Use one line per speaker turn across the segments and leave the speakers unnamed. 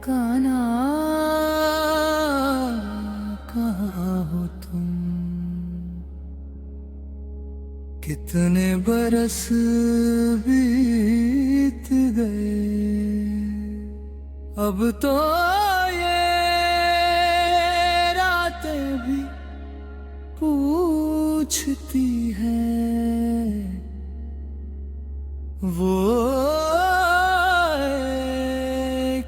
कान्हा कहाँ हो तुम, कितने बरस बीत गए, अब तो ये रातें भी पूछती हैं वो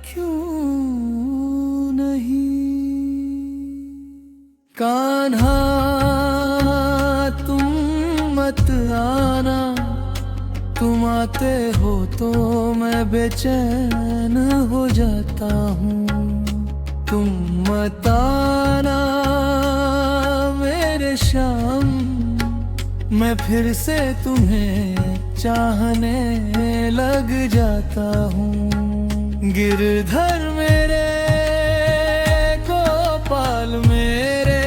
क्यों नहीं। कान्हा तुम मत आना, तुम आते हो तो मैं बेचैन हो जाता हूँ। तुम मत आना मेरे शाम, मैं फिर से तुम्हें चाहने लग जाता हूँ। गिरधर मेरे, गोपाल मेरे,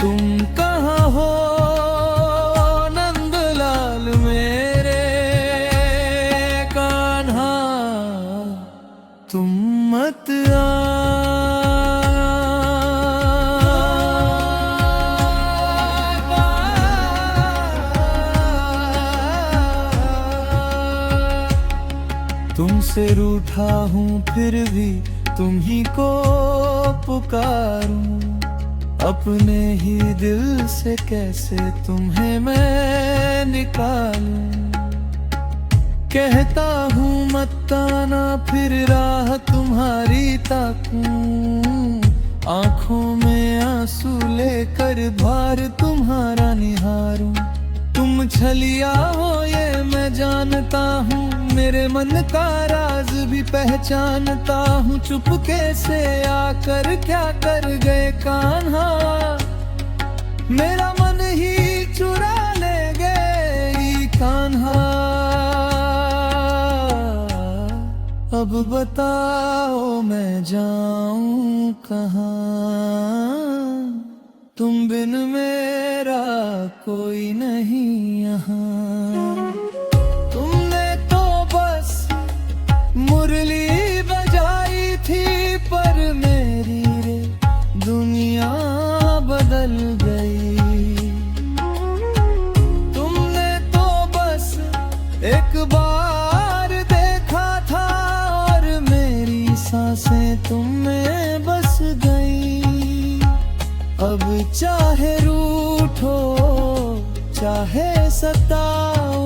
तुम कहाँ हो नंदलाल मेरे। कान्हा तुम मत तुमसे रूठा हूँ फिर भी तुम ही को पुकारूं। अपने ही दिल से कैसे तुम्हें मैं निकालूं। कहता हूँ मत आना फिर राह तुम्हारी ताकूं। आंखों में आंसू लेकर द्वार तुम्हारा निहारूं। तुम छलिया हो ये मैं जानता हूँ, मेरे मन का राज भी पहचानता हूँ। चुपके से आकर क्या कर गए कान्हा, मेरा मन ही चुरा ले गए कान्हा। अब बताओ मैं जाऊं कहाँ, तुम बिन मेरा कोई नहीं यहाँ। तुमने तो बस मुरली बजाई थी, पर मेरी रे दुनिया बदल गई। तुमने तो बस एक बार देखा था और मेरी सांसें तुम में बस गई। अब चाहे रूठो चाहे सताओ,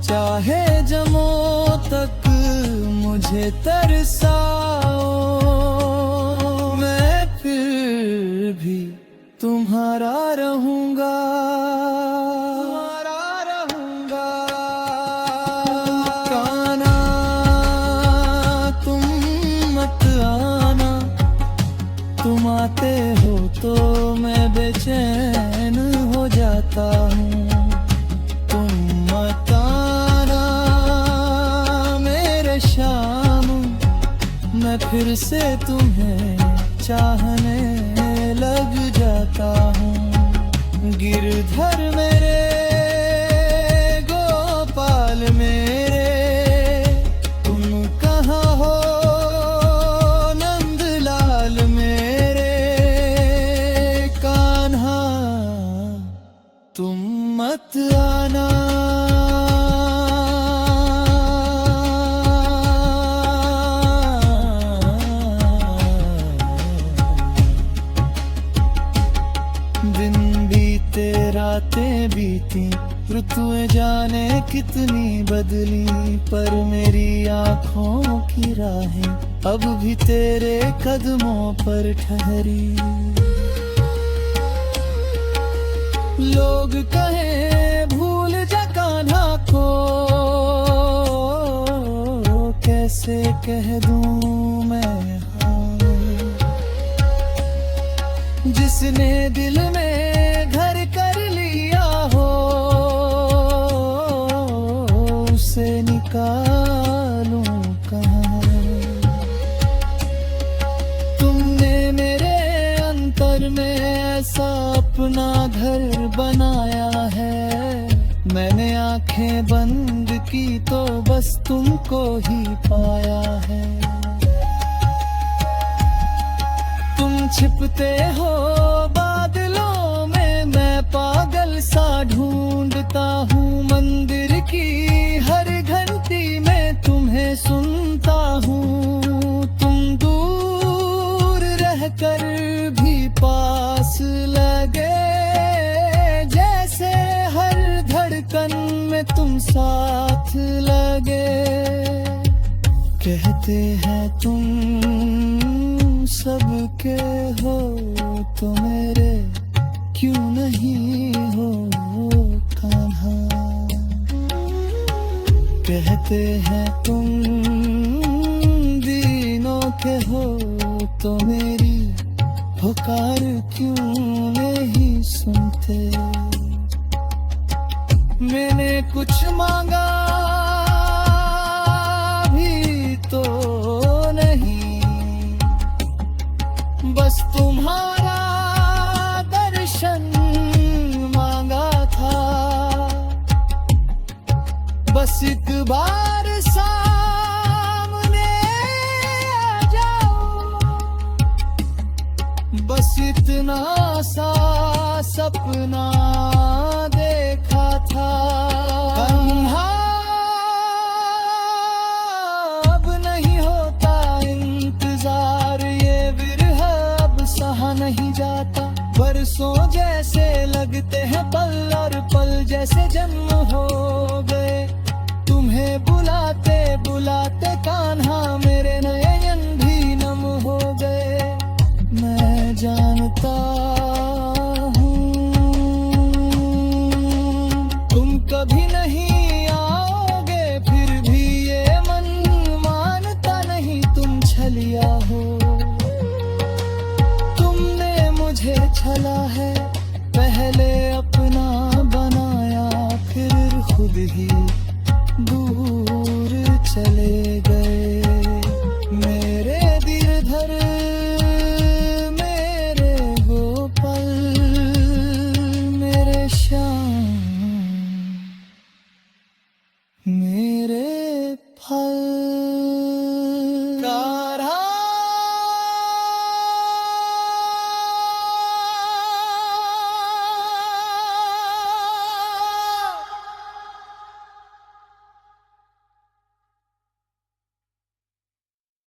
चाहे जमो तक मुझे तरसाओ, मैं फिर भी तुम्हारा रहूंगा, तुम्हारा रहूंगा। कान्हा तुम मत आना, तुम आते हो तो मैं बेचैन हो जाता हूँ। तुम मत आना मेरे शाम, मैं फिर से तुम्हें चाहने लग जाता हूँ। गिरधर मेरे, गोपाल मेरे, तुम कहाँ हो नंदलाल मेरे। कान्हा तुम मत आना। दिन बीते रातें बीती, ऋतुएं जाने कितनी बदली, पर मेरी आँखों की राहें अब भी तेरे कदमों पर ठहरी। लोग कहें भूल जा कान्हा को, कैसे कह दूं मैं हाँ। जिसने दिल में घर कर लिया हो, उसे निकालूं कहाँ। तुमने मेरे अंतर में ऐसा अपना घर बनाया है, आंखें बंद की तो बस तुमको ही पाया है। तुम छिपते हो बादलों में, मैं पागल सा ढूंढता हूँ मंदिर की हर घंटी में तुम्हें सुनता हूँ। तुम दूर रहकर भी पास लगे, जैसे हर धड़कन में तुम साथ लगे। कहते हैं तुम सबके हो तो मेरे क्यों नहीं हो कान्हा। कहते हैं तुम दीनों के हो तो मेरी पुकार क्यों नहीं सुनते। मैंने कुछ मांगा भी तो नहीं, बस तुम्हारा दर्शन मांगा था। बस एक बार सामने आ जाओ, बस इतना सा सपना देखा था। कन्हा अब नहीं होता इंतजार, ये विरह अब सहा नहीं जाता। बरसों जैसे लगते हैं पल और पल जैसे जन्म हो गए। तुम्हें बुलाते बुलाते कान्हा मेरे नयन भी नम हो गए। मैं जानता हूँ तुम कभी नहीं आओगे, फिर भी ये मन मानता नहीं तुम छलिया हो। तुमने मुझे छला है, पहले अपना बनाया फिर खुद ही दूर चले